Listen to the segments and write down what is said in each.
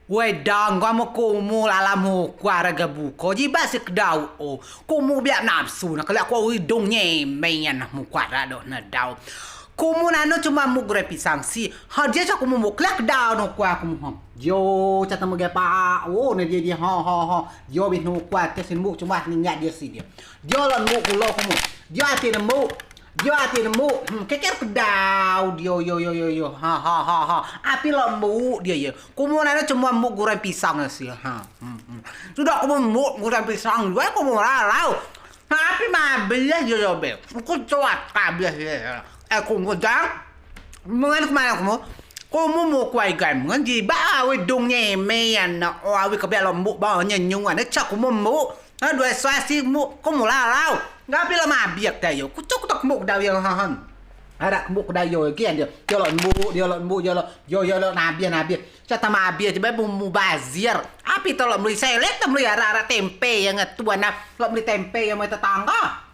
Wedang kamu kumu lalamu kuaraga buko jiba si kedau o kumu biak nafsu na kalau aku hidung nyemen mu kuara do na dau kumu nano cuma mu gure pisang si ha dia cak kumu mu klak dau no kwa kumu ha yo cata mu pa oh na dia ha yo bi no kwa te sin mu cuma ni ngat dia si dia lan mu kulo kumu dia ati na mu dia ati nemu keker kedau dia yo ha api lembu dia ya kumunana cuma mu goreng pisang sih sudah aku mau goreng pisang dua aku mau lalau api mah belah yo be aku cuat kabeh aku ngudang mengan kemana kamu mau kuai gam ngan jiba awi dongnya meyan awi kabeh lembu ba nyenyung ana cak aku mau dua suasi mu kamu lalau nggak bila mabiak dayo kucuk tak muk dayo hahan ada muk dayo kian dia dia lo nabi cata mabiak coba mu bazir api tolong beli selek beli ara tempe yang ngetuan nak beli tempe yang mau tetangga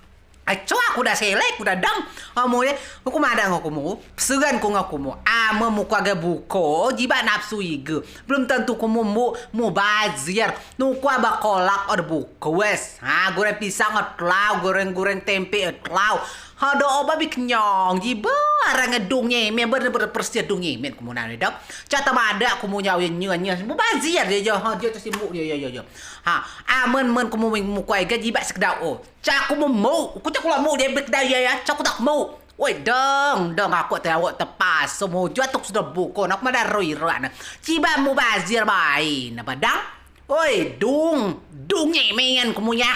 aco aku dah selek udah dang kamu ya aku madang aku mau segan ku ngaku mau ama mu kaga buko jiba nafsu ige belum tentu ku mu bazir nu ku bakolak od buko wes ha goreng pisang atlau goreng tempe atlau hado oba biknyong jiba arang ngedung nyemen bener-bener persia dung nyemen ku nane dak cata mada aku mau nyawe nya mu bazir dia ha dia tersimbuk dia ha amen ku mu kuai gaji ba sekedau oh cak aku mau aku cak mau dia berdaya ya cak aku tak mau woi dong aku awak tepas semua jatuh sudah buko nak mana roi-roan ciba mu bazir bain apa dang woi dung nyemen kumunya